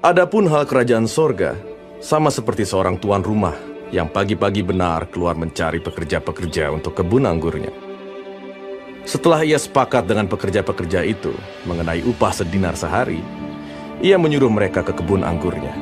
Adapun hal kerajaan sorga, sama seperti seorang tuan rumah yang pagi-pagi benar keluar mencari pekerja-pekerja untuk kebun anggurnya. Setelah ia sepakat dengan pekerja-pekerja itu mengenai upah sedinar sehari, ia menyuruh mereka ke kebun anggurnya.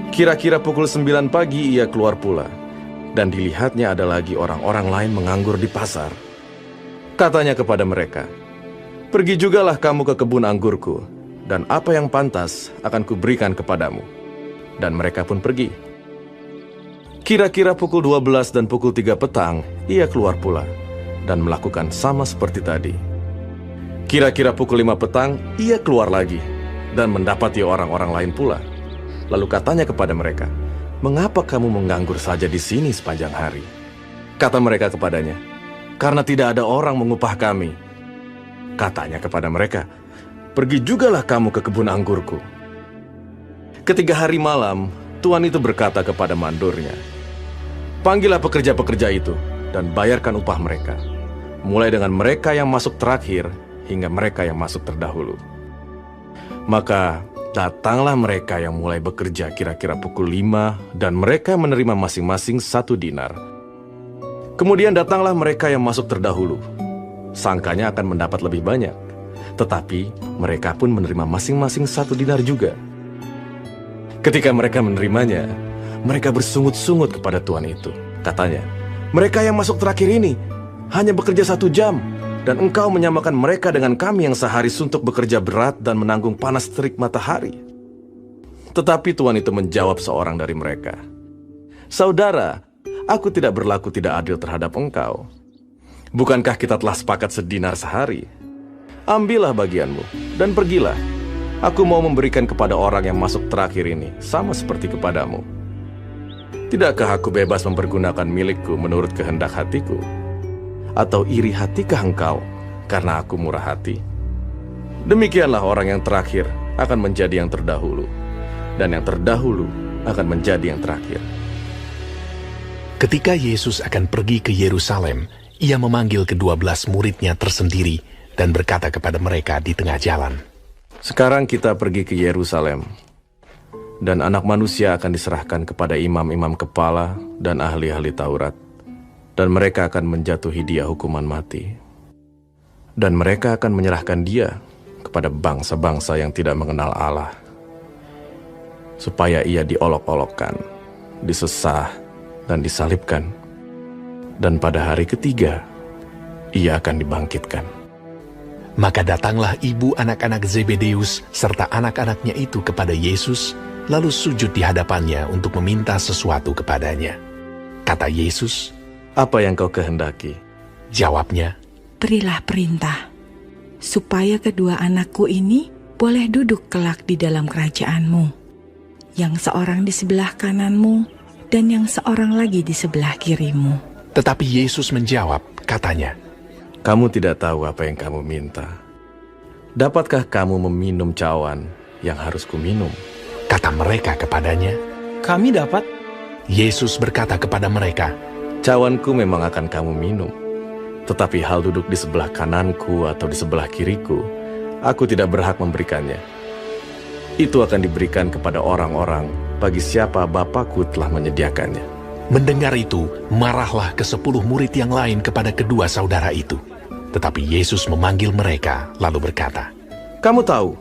Kira-kira pukul 9 pagi ia keluar pula, dan dilihatnya ada lagi orang-orang lain menganggur di pasar. Katanya kepada mereka, "Pergi jugalah kamu ke kebun anggurku, dan apa yang pantas akan kuberikan kepadamu." Dan mereka pun pergi. Kira-kira pukul 12 dan pukul 3 petang, ia keluar pula, dan melakukan sama seperti tadi. Kira-kira pukul 5 petang, ia keluar lagi, dan mendapati orang-orang lain pula. Lalu katanya kepada mereka, "Mengapa kamu menganggur saja di sini sepanjang hari?" Kata mereka kepadanya, "Karena tidak ada orang mengupah kami." Katanya kepada mereka, "Pergi jugalah kamu ke kebun anggurku." Ketiga hari malam, tuan itu berkata kepada mandornya, "Panggillah pekerja-pekerja itu dan bayarkan upah mereka, mulai dengan mereka yang masuk terakhir hingga mereka yang masuk terdahulu." Maka datanglah mereka yang mulai bekerja kira-kira pukul 5, dan mereka menerima masing-masing 1 dinar. Kemudian datanglah mereka yang masuk terdahulu. Sangkanya akan mendapat lebih banyak, tetapi mereka pun menerima masing-masing 1 dinar juga. Ketika mereka menerimanya, mereka bersungut-sungut kepada tuan itu. Katanya, "Mereka yang masuk terakhir ini hanya bekerja 1 jam, dan engkau menyamakan mereka dengan kami yang sehari suntuk bekerja berat dan menanggung panas terik matahari." Tetapi tuan itu menjawab seorang dari mereka, "Saudara, aku tidak berlaku tidak adil terhadap engkau. Bukankah kita telah sepakat sedinar sehari? Ambillah bagianmu dan pergilah. Aku mau memberikan kepada orang yang masuk terakhir ini, sama seperti kepadamu. Tidakkah aku bebas mempergunakan milikku menurut kehendak hatiku? Atau iri hatikah engkau karena aku murah hati?" Demikianlah orang yang terakhir akan menjadi yang terdahulu, dan yang terdahulu akan menjadi yang terakhir. Ketika Yesus akan pergi ke Yerusalem, ia memanggil ke-12 muridnya tersendiri dan berkata kepada mereka di tengah jalan, "Sekarang kita pergi ke Yerusalem, dan Anak Manusia akan diserahkan kepada imam-imam kepala dan ahli-ahli Taurat, dan mereka akan menjatuhi dia hukuman mati. Dan mereka akan menyerahkan dia kepada bangsa-bangsa yang tidak mengenal Allah, supaya ia diolok-olokkan, disesah, dan disalibkan. Dan pada hari ketiga, ia akan dibangkitkan." Maka datanglah ibu anak-anak Zebedeus serta anak-anaknya itu kepada Yesus, lalu sujud di hadapannya untuk meminta sesuatu kepadanya. Kata Yesus, "Apa yang kau kehendaki?" Jawabnya, "Berilah perintah, supaya kedua anakku ini boleh duduk kelak di dalam kerajaan-Mu, yang seorang di sebelah kanan-Mu, dan yang seorang lagi di sebelah kiri-Mu." Tetapi Yesus menjawab, katanya, "Kamu tidak tahu apa yang kamu minta. Dapatkah kamu meminum cawan yang harus kuminum?" Kata mereka kepadanya, "Kami dapat." Yesus berkata kepada mereka, "Cawanku memang akan kamu minum, tetapi hal duduk di sebelah kananku atau di sebelah kiriku, aku tidak berhak memberikannya. Itu akan diberikan kepada orang-orang bagi siapa Bapakku telah menyediakannya." Mendengar itu, marahlah ke-10 murid yang lain kepada kedua saudara itu. Tetapi Yesus memanggil mereka, lalu berkata, "Kamu tahu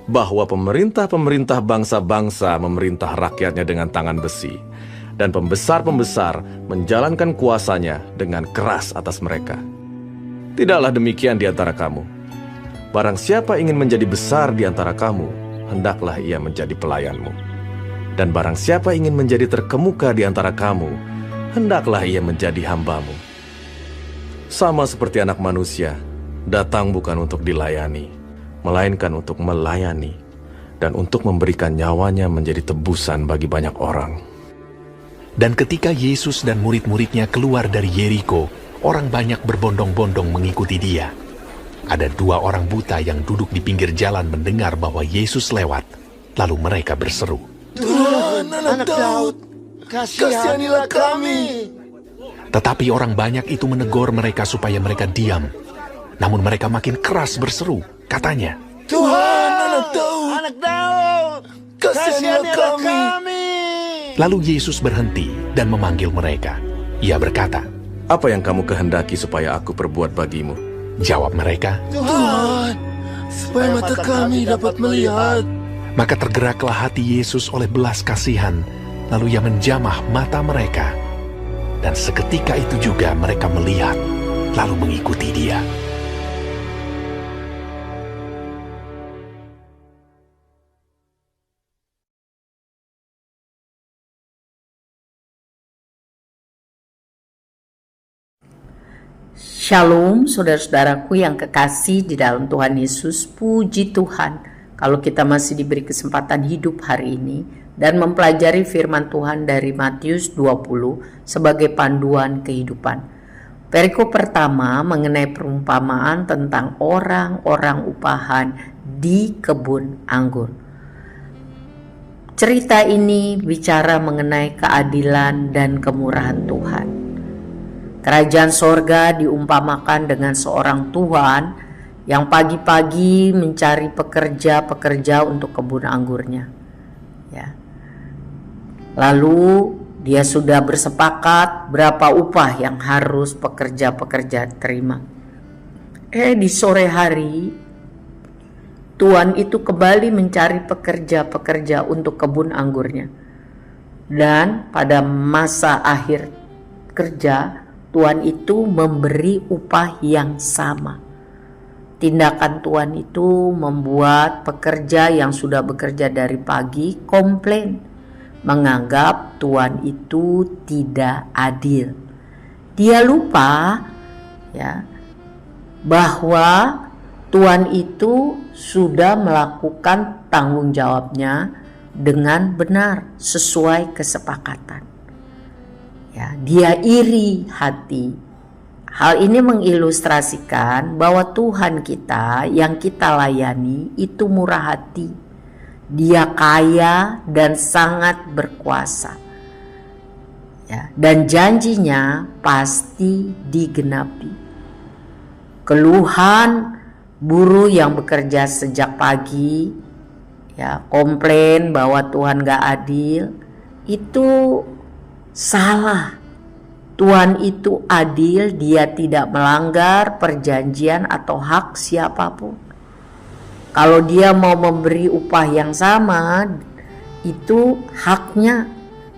bahwa pemerintah-pemerintah bangsa-bangsa memerintah rakyatnya dengan tangan besi, dan pembesar-pembesar menjalankan kuasanya dengan keras atas mereka. Tidaklah demikian di antara kamu. Barang siapa ingin menjadi besar di antara kamu, hendaklah ia menjadi pelayanmu. Dan barang siapa ingin menjadi terkemuka di antara kamu, hendaklah ia menjadi hambamu. Sama seperti Anak Manusia, datang bukan untuk dilayani, melainkan untuk melayani, dan untuk memberikan nyawanya menjadi tebusan bagi banyak orang." Dan ketika Yesus dan murid-muridnya keluar dari Yeriko, orang banyak berbondong-bondong mengikuti dia. Ada 2 orang buta yang duduk di pinggir jalan mendengar bahwa Yesus lewat, lalu mereka berseru, "Tuhan, Anak Daud, kasihanilah kami." Tetapi orang banyak itu menegur mereka supaya mereka diam. Namun mereka makin keras berseru, katanya, "Tuhan, Anak Daud, Kasihanilah kami. Lalu Yesus berhenti dan memanggil mereka. Ia berkata, Apa yang kamu kehendaki supaya aku perbuat bagimu? jawab mereka, Tuhan, supaya mata kami dapat melihat. maka tergeraklah hati Yesus oleh belas kasihan, lalu ia menjamah mata mereka. Dan seketika itu juga mereka melihat, lalu mengikuti dia. Shalom saudara-saudaraku yang kekasih di dalam Tuhan Yesus. Puji Tuhan kalau kita masih diberi kesempatan hidup hari ini dan mempelajari firman Tuhan dari Matius 20 sebagai panduan kehidupan. Perikop pertama mengenai perumpamaan tentang orang-orang upahan di kebun anggur. Cerita ini bicara mengenai keadilan dan kemurahan Tuhan. Kerajaan sorga diumpamakan dengan seorang tuan yang pagi-pagi mencari pekerja-pekerja untuk kebun anggurnya. Ya. Lalu dia sudah bersepakat berapa upah yang harus pekerja-pekerja terima. Di sore hari, tuan itu kembali mencari pekerja-pekerja untuk kebun anggurnya. Dan pada masa akhir kerja, tuan itu memberi upah yang sama. Tindakan tuan itu membuat pekerja yang sudah bekerja dari pagi komplain, menganggap tuan itu tidak adil. Dia lupa bahwa tuan itu sudah melakukan tanggung jawabnya dengan benar sesuai kesepakatan. Dia iri hati. Hal ini mengilustrasikan bahwa Tuhan kita yang kita layani itu murah hati. Dia kaya dan sangat berkuasa. Dan janjinya pasti digenapi. Keluhan buruh yang bekerja sejak pagi, komplain bahwa Tuhan gak adil, itu salah. Tuhan itu adil, dia tidak melanggar perjanjian atau hak siapapun. Kalau dia mau memberi upah yang sama, itu haknya,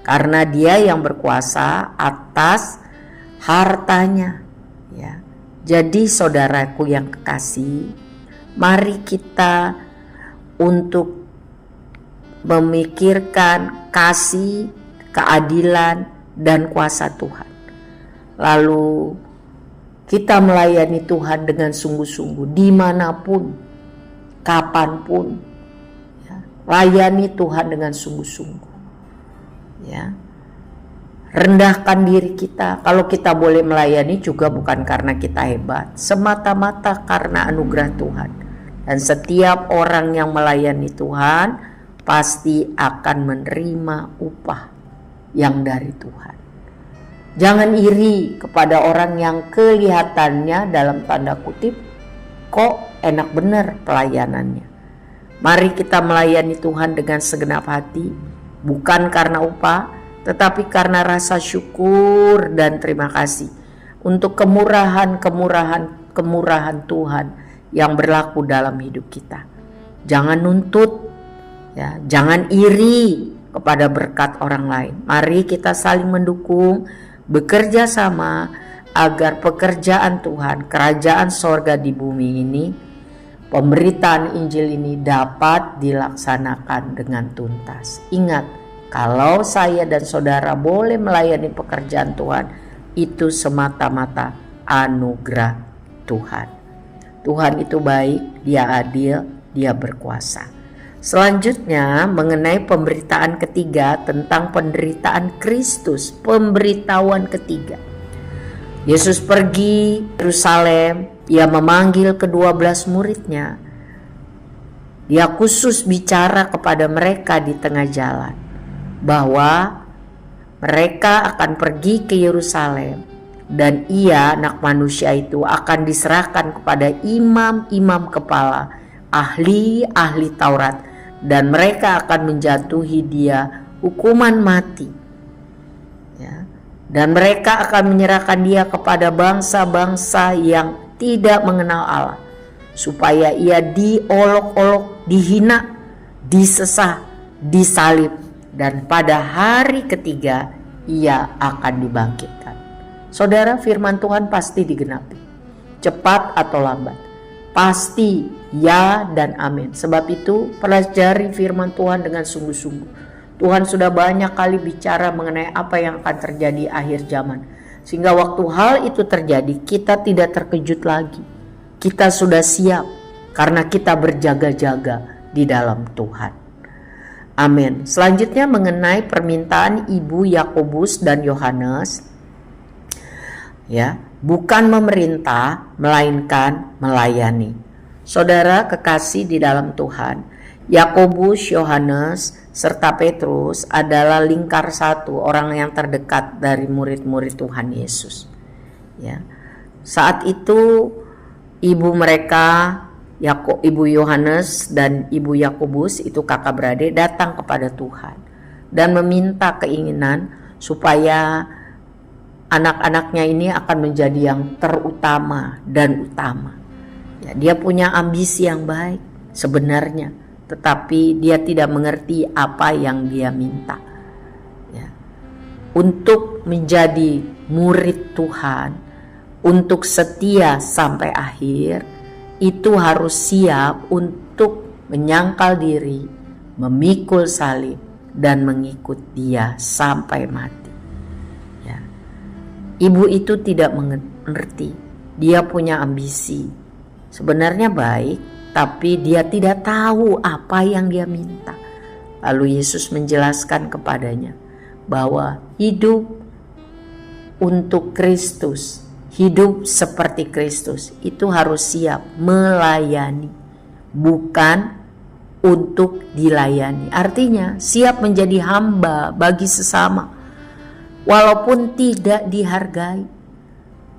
karena dia yang berkuasa atas hartanya. Jadi saudaraku yang kekasih, mari kita untuk memikirkan kasih, keadilan, dan kuasa Tuhan. Lalu kita melayani Tuhan dengan sungguh-sungguh dimanapun, kapanpun. Layani Tuhan dengan sungguh-sungguh. Rendahkan diri kita. Kalau kita boleh melayani juga bukan karena kita hebat, semata-mata karena anugerah Tuhan. Dan setiap orang yang melayani Tuhan pasti akan menerima upah yang dari Tuhan. Jangan iri kepada orang yang kelihatannya dalam tanda kutip kok enak benar pelayanannya. Mari kita melayani Tuhan dengan segenap hati, bukan karena upah, tetapi karena rasa syukur dan terima kasih untuk kemurahan Tuhan yang berlaku dalam hidup kita. Jangan nuntut, jangan iri kepada berkat orang lain. Mari kita saling mendukung, bekerja sama agar pekerjaan Tuhan, kerajaan sorga di bumi ini, pemberitaan Injil ini dapat dilaksanakan dengan tuntas. Ingat, kalau saya dan saudara boleh melayani pekerjaan Tuhan, itu semata-mata anugerah Tuhan. Tuhan itu baik, dia adil, dia berkuasa. Selanjutnya mengenai pemberitaan ketiga tentang penderitaan Kristus, pemberitahuan ketiga. Yesus pergi ke Yerusalem, ia memanggil ke-12 muridnya. Dia khusus bicara kepada mereka di tengah jalan bahwa mereka akan pergi ke Yerusalem dan ia, anak manusia itu, akan diserahkan kepada imam-imam kepala, ahli-ahli Taurat dan mereka akan menjatuhi dia hukuman mati. Ya. Dan mereka akan menyerahkan dia kepada bangsa-bangsa yang tidak mengenal Allah, supaya ia diolok-olok, dihina, disesah, disalib, dan pada hari ketiga ia akan dibangkitkan. Saudara, firman Tuhan pasti digenapi, cepat atau lambat, pasti ya dan amin. Sebab itu pelajari firman Tuhan dengan sungguh-sungguh. Tuhan sudah banyak kali bicara mengenai apa yang akan terjadi akhir zaman, sehingga waktu hal itu terjadi kita tidak terkejut lagi. Kita sudah siap karena kita berjaga-jaga di dalam Tuhan. Amin. Selanjutnya mengenai permintaan Ibu Yakobus dan Yohanes, ya, bukan memerintah melainkan melayani. Saudara kekasih di dalam Tuhan, Yakobus, Yohanes, serta Petrus adalah lingkar satu, orang yang terdekat dari murid-murid Tuhan Yesus. Ya. Saat itu ibu mereka, Ibu Yohanes dan Ibu Yakobus, itu kakak beradik, datang kepada Tuhan dan meminta keinginan supaya anak-anaknya ini akan menjadi yang terutama dan utama. Ya, dia punya ambisi yang baik sebenarnya, tetapi dia tidak mengerti apa yang dia minta. Ya. Untuk menjadi murid Tuhan, untuk setia sampai akhir, itu harus siap untuk menyangkal diri, memikul salib, dan mengikut dia sampai mati. Ya. Ibu itu tidak mengerti, dia punya ambisi, sebenarnya baik, tapi dia tidak tahu apa yang dia minta. Lalu Yesus menjelaskan kepadanya bahwa hidup untuk Kristus, hidup seperti Kristus, itu harus siap melayani, bukan untuk dilayani. Artinya siap menjadi hamba bagi sesama, walaupun tidak dihargai,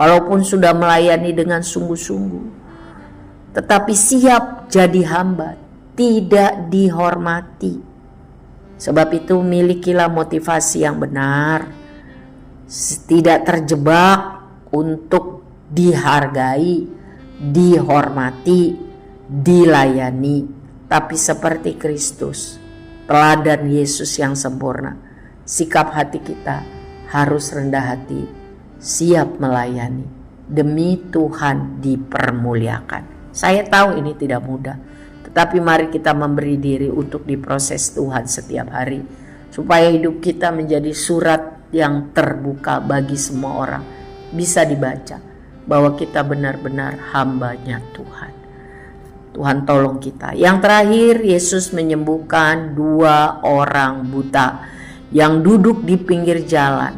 walaupun sudah melayani dengan sungguh-sungguh, tetapi siap jadi hamba, tidak dihormati. Sebab itu milikilah motivasi yang benar, tidak terjebak untuk dihargai, dihormati, dilayani, tapi seperti Kristus, teladan Yesus yang sempurna. Sikap hati kita harus rendah hati, siap melayani, demi Tuhan dipermuliakan. Saya tahu ini tidak mudah, tetapi mari kita memberi diri untuk diproses Tuhan setiap hari, supaya hidup kita menjadi surat yang terbuka bagi semua orang, bisa dibaca bahwa kita benar-benar hambanya Tuhan. Tuhan tolong kita. Yang terakhir, Yesus menyembuhkan 2 orang buta yang duduk di pinggir jalan.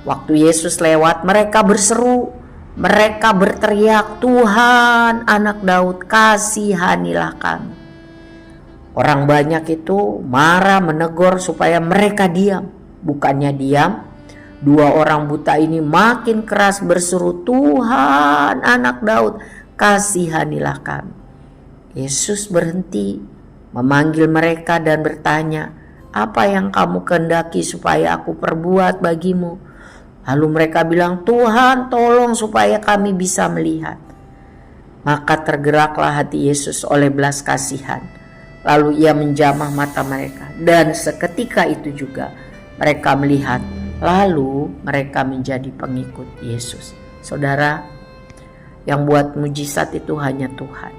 Waktu Yesus lewat, mereka berseru, mereka berteriak, "Tuhan, Anak Daud, kasihanilah kami." Orang banyak itu marah, menegur supaya mereka diam. Bukannya diam, 2 orang buta ini makin keras berseru, "Tuhan, Anak Daud, kasihanilah kami." Yesus berhenti, memanggil mereka dan bertanya, "Apa yang kamu kehendaki supaya aku perbuat bagimu?" Lalu mereka bilang, "Tuhan, tolong supaya kami bisa melihat." Maka tergeraklah hati Yesus oleh belas kasihan. Lalu ia menjamah mata mereka, dan seketika itu juga mereka melihat. Lalu mereka menjadi pengikut Yesus. Saudara, yang buat mujizat itu hanya Tuhan.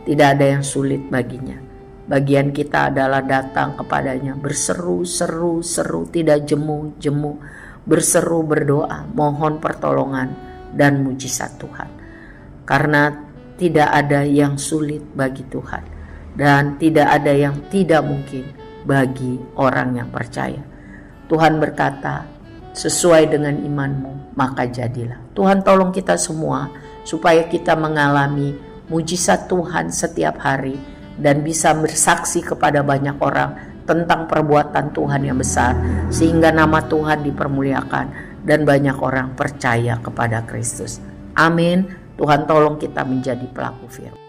Tidak ada yang sulit baginya. Bagian kita adalah datang kepadanya, berseru-seru, tidak jemu-jemu, berseru, berdoa, mohon pertolongan dan mujizat Tuhan. Karena tidak ada yang sulit bagi Tuhan, dan tidak ada yang tidak mungkin bagi orang yang percaya. Tuhan berkata, sesuai dengan imanmu, maka jadilah. Tuhan tolong kita semua supaya kita mengalami mujizat Tuhan setiap hari dan bisa bersaksi kepada banyak orang tentang perbuatan Tuhan yang besar, sehingga nama Tuhan dipermuliakan dan banyak orang percaya kepada Kristus. Amin. Tuhan tolong kita menjadi pelaku firman.